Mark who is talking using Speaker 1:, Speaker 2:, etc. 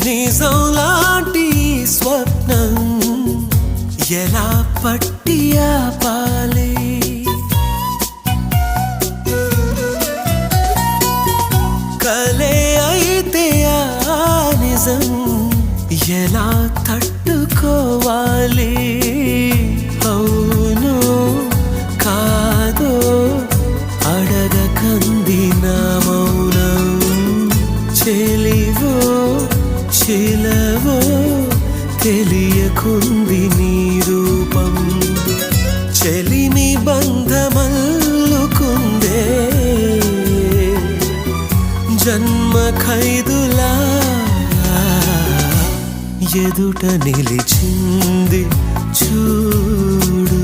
Speaker 1: నిజం లాంటి స్వప్నం ఎలా పట్టి ఆపాలి కలే అయితే ఆ నిజం ఎలా తట్టుకోవాలి అవును కాదో అడగకంది నా మౌనం చెలివో చిలవో తెలియకుంది నీ రూపం చెలిమి బంధమల్లుకుందే జన్మ ఖైదులా ఎదుట నిలిచింది చూడు